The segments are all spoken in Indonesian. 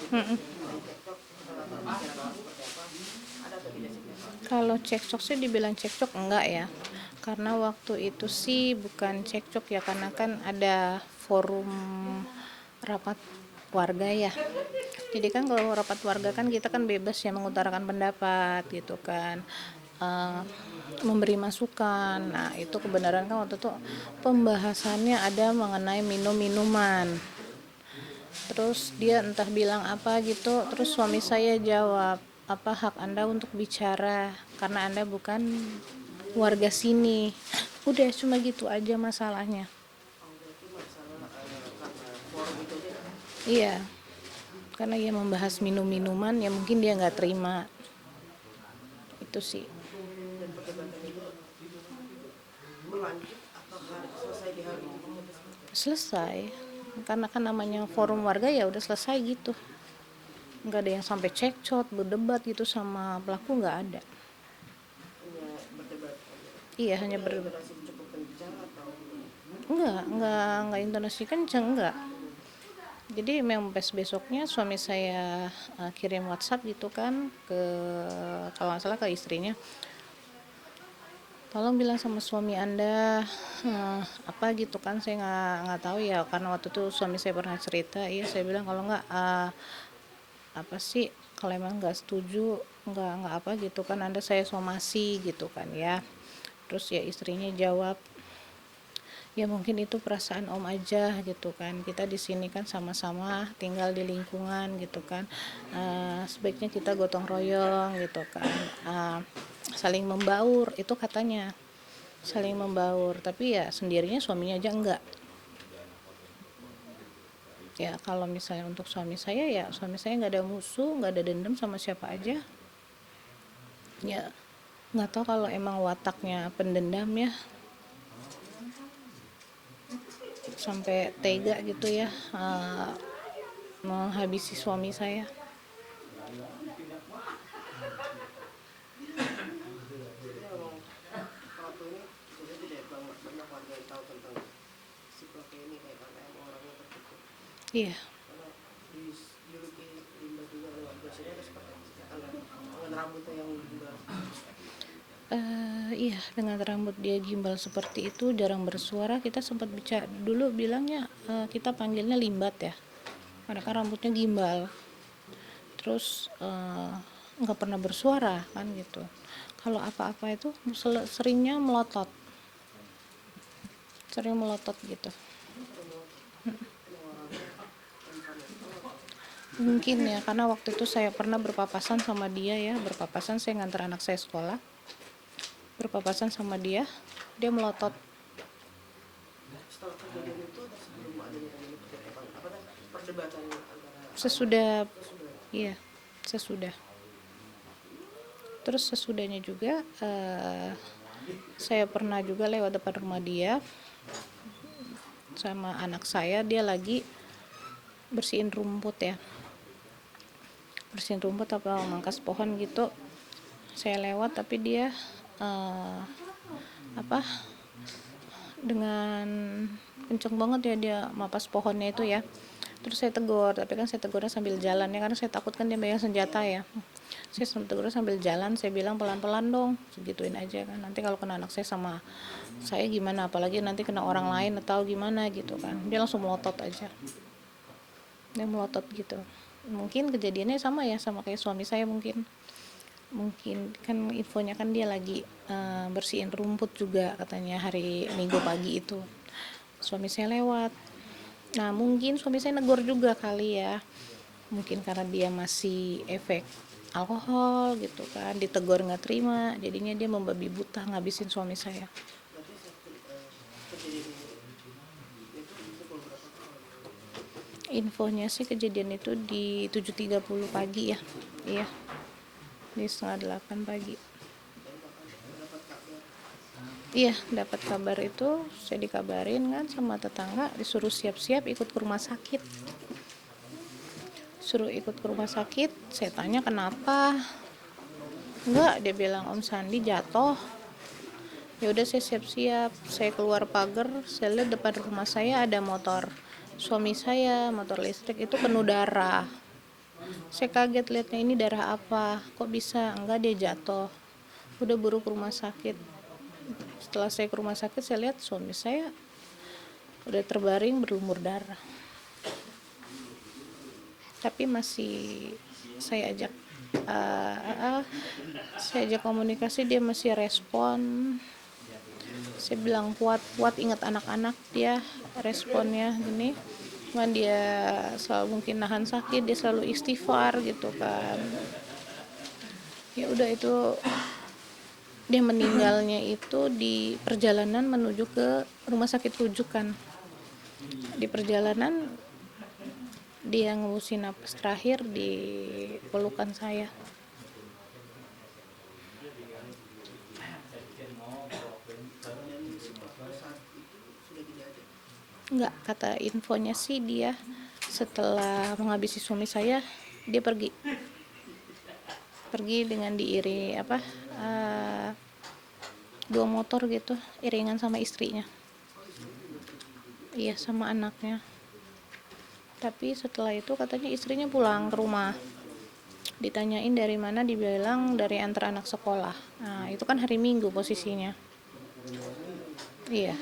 Mm-mm. Kalau cekcok sih dibilang cekcok enggak ya, karena waktu itu sih bukan cekcok ya, karena kan ada forum rapat warga ya. Jadi kan kalau rapat warga kan kita kan bebas ya mengutarakan pendapat gitu kan. Eh, Memberi masukan. Nah, itu kebenaran kan waktu itu pembahasannya ada mengenai minum-minuman. Terus dia entah bilang apa gitu, terus suami saya jawab, apa hak Anda untuk bicara karena Anda bukan warga sini. Udah cuma gitu aja masalahnya. Iya, karena dia membahas minum-minuman ya mungkin dia nggak terima. Itu sih. Selesai. Karena kan namanya forum warga ya udah selesai gitu. Nggak ada yang sampai cekcot, berdebat gitu sama pelaku, nggak ada. Iya, hanya berdebat. Enggak intonasi kenceng, enggak. Jadi memang pas besoknya suami saya kirim WhatsApp gitu kan ke, kalau nggak salah ke istrinya, tolong bilang sama suami Anda apa gitu kan, saya nggak tahu ya karena waktu itu suami saya pernah cerita. Iya, saya bilang kalau nggak apa sih, kalau emang nggak setuju nggak apa gitu kan, Anda saya somasi gitu kan ya. Terus ya istrinya jawab, ya mungkin itu perasaan om aja gitu kan, kita di sini kan sama-sama tinggal di lingkungan gitu kan. Sebaiknya kita gotong royong gitu kan. Saling membaur itu katanya, saling membaur, tapi ya sendirinya suaminya aja enggak. Ya kalau misalnya untuk suami saya, ya suami saya nggak ada musuh, nggak ada dendam sama siapa aja. Ya nggak tahu kalau emang wataknya pendendam ya, sampai tega gitu ya menghabisi suami saya. Iya. Iya, dengan rambut dia gimbal seperti itu, jarang bersuara, kita sempat bicara dulu bilangnya kita panggilnya limbat ya, karena kan rambutnya gimbal. Terus nggak pernah bersuara kan gitu. Kalau apa-apa itu seringnya melotot, sering melotot gitu. Mungkin ya, karena waktu itu saya pernah berpapasan sama dia ya, berpapasan, saya ngantar anak saya sekolah, berpapasan sama dia, dia melotot. Sesudah, iya, sesudah. Terus sesudahnya juga saya pernah juga lewat depan rumah dia sama anak saya, dia lagi bersihin rumput ya, bersihin rumput apa mangkas pohon gitu. Saya lewat tapi dia apa dengan kenceng banget ya dia mapas pohonnya itu ya. Terus saya tegur, tapi kan saya tegurnya sambil jalan ya, karena saya takut kan dia megang senjata ya. Saya tegurnya sambil jalan, saya bilang pelan-pelan dong, segituin aja kan, nanti kalau kena anak saya sama saya gimana, apalagi nanti kena orang lain atau gimana gitu kan. Dia langsung melotot aja, dia melotot gitu. Mungkin kejadiannya sama ya, sama kayak suami saya mungkin. Mungkin kan infonya kan dia lagi bersihin rumput juga katanya hari Minggu pagi itu, suami saya lewat. Nah mungkin suami saya negor juga kali ya, mungkin karena dia masih efek alkohol gitu kan, ditegur nggak terima, jadinya dia membabi buta ngabisin suami saya. Infonya sih kejadian itu di 7.30 pagi ya. Iya, di setengah 8 pagi. Iya, dapat kabar itu, saya dikabarin kan sama tetangga, disuruh siap-siap ikut ke rumah sakit. Suruh ikut ke rumah sakit, saya tanya kenapa. Enggak, dia bilang Om Sandi jatuh. Ya udah saya siap-siap, saya keluar pagar, saya lihat depan rumah saya ada motor suami saya, motor listrik itu penuh darah. Saya kaget lihatnya, ini darah apa, kok bisa, enggak dia jatuh. Udah buru ke rumah sakit. Setelah saya ke rumah sakit, saya lihat suami saya udah terbaring berlumur darah. Tapi masih saya ajak saya ajak komunikasi, dia masih respon. Saya bilang kuat ingat anak-anak, dia responnya gini, cuman dia selalu mungkin nahan sakit, dia selalu istighfar gitu kan. Ya udah, itu dia meninggalnya itu di perjalanan menuju ke rumah sakit rujukan. Di perjalanan dia ngebusin napas terakhir di pelukan saya. Enggak, kata infonya sih dia setelah menghabisi suami saya, dia pergi dengan diiri dua motor gitu, iringan sama istrinya. Iya, sama anaknya. Tapi setelah itu katanya istrinya pulang ke rumah, ditanyain dari mana, dibilang dari antar anak sekolah. Nah, itu kan hari Minggu posisinya. Iya.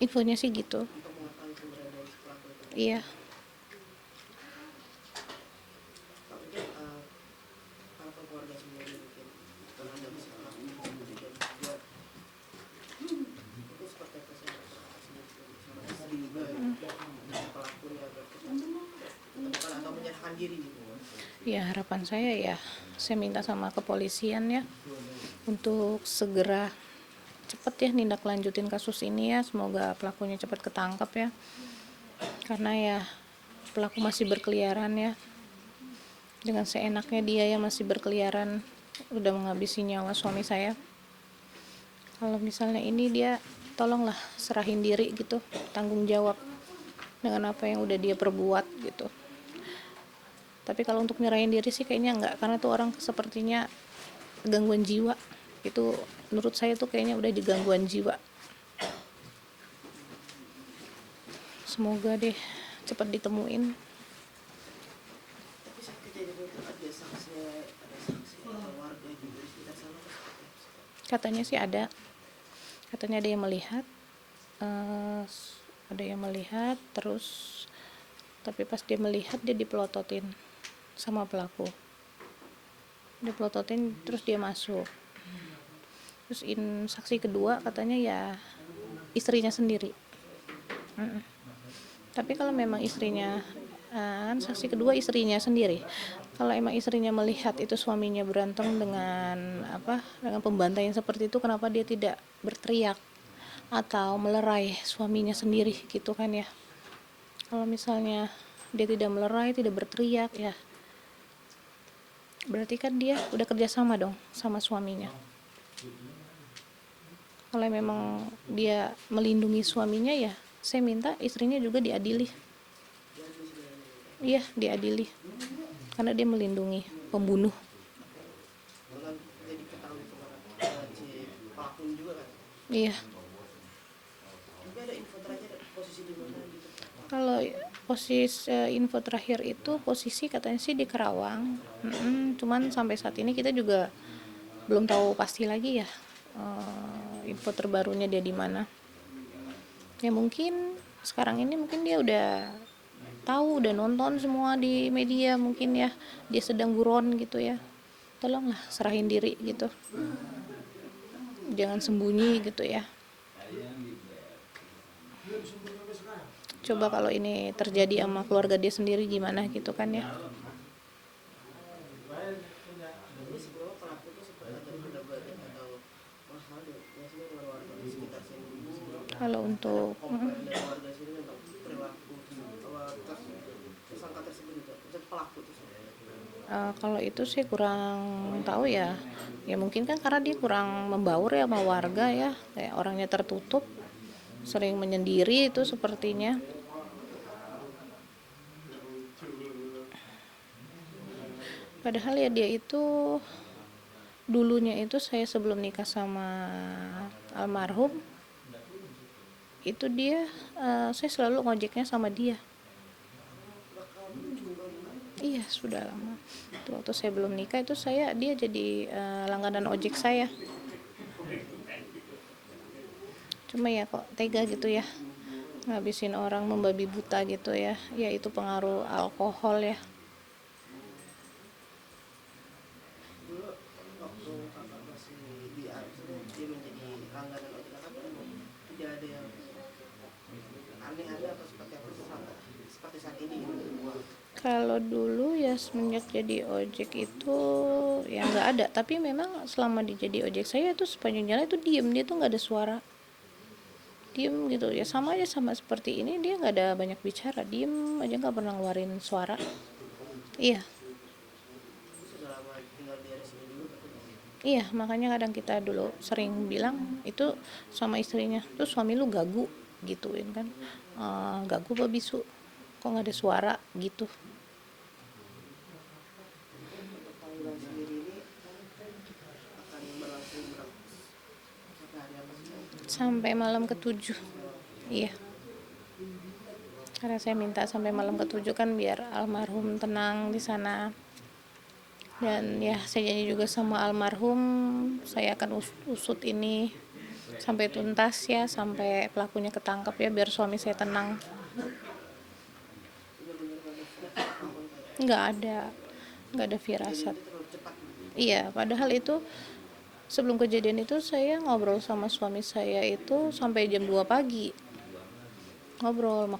Infonya sih gitu. Iya. Ya, harapan saya ya, saya minta sama kepolisian ya untuk segera cepat ya nindak lanjutin kasus ini ya, semoga pelakunya cepat ketangkap ya, karena ya pelaku masih berkeliaran ya, dengan seenaknya dia ya masih berkeliaran, udah menghabisi nyawa suami saya. Kalau misalnya ini dia, tolonglah serahin diri gitu, tanggung jawab dengan apa yang udah dia perbuat gitu. Tapi kalau untuk nyerahin diri sih kayaknya enggak, karena tuh orang sepertinya gangguan jiwa. Itu menurut saya tuh kayaknya udah di gangguan jiwa. Semoga deh cepat ditemuin. Katanya sih ada. Katanya ada yang melihat. Ada yang melihat terus, tapi pas dia melihat dia dipelototin sama pelaku. Dipelototin terus dia masuk. Terus saksi kedua katanya ya istrinya sendiri. Tapi kalau memang istrinya, saksi kedua istrinya sendiri. Kalau emang istrinya melihat itu suaminya berantem dengan dengan pembantaian seperti itu, kenapa dia tidak berteriak atau melerai suaminya sendiri gitu kan ya. Kalau misalnya dia tidak melerai, tidak berteriak ya, berarti kan dia udah kerjasama dong sama suaminya. Kalau memang dia melindungi suaminya ya, saya minta istrinya juga diadili. Iya, diadili. Karena dia melindungi pembunuh. Iya. Kalau info terakhir itu posisi katanya sih di Karawang. Cuman sampai saat ini kita juga belum tahu pasti lagi ya info terbarunya dia di mana. Ya mungkin sekarang ini mungkin dia udah tahu, udah nonton semua di media mungkin ya, dia sedang buron gitu ya. Tolonglah serahin diri gitu, jangan sembunyi gitu ya. Coba kalau ini terjadi sama keluarga dia sendiri gimana gitu kan ya. Kalau untuk kalau itu sih kurang tahu ya. Ya mungkin kan karena dia kurang membaur ya sama warga ya, kayak orangnya tertutup, sering menyendiri itu sepertinya. Padahal ya dia itu dulunya itu saya sebelum nikah sama almarhum, itu dia saya selalu ngojeknya sama dia. Iya, sudah lama. Itu waktu saya belum nikah itu dia jadi langganan ojek saya. Cuma ya kok tega gitu ya, ngabisin orang membabi buta gitu ya. Ya itu pengaruh alkohol ya. Dulu waktu kakak masih di dia menjadi langganan ojek kakak, tidak ada yang aneh-aneh atau seperti apa seperti saat ini gitu? Kalau dulu ya semenjak jadi ojek itu ya nggak ada, tapi memang selama di jadi ojek saya tuh sepanjang jalan itu diem, dia tuh nggak ada suara, diem gitu ya, sama aja sama seperti ini, dia nggak ada banyak bicara, diem aja, nggak pernah ngeluarin suara. Iya. Sudah lama tinggal di sini dulu. Iya, makanya kadang kita dulu sering bilang itu sama istrinya, tuh suami lu gagu gituin kan. Gagu apa bisu, kok nggak ada suara gitu. Untuk panggilan sendiri ini akan berlangsung sampai hari apa sih? Sampai malam ke-7. Iya, karena saya minta sampai malam ke-7 kan biar almarhum tenang di sana. Dan ya saya janji juga sama almarhum, saya akan usut ini sampai tuntas ya, sampai pelakunya ketangkap ya, biar suami saya tenang. Nggak ada, nggak ada firasat. Iya, padahal itu sebelum kejadian itu saya ngobrol sama suami saya itu sampai jam 2 pagi, ngobrol makan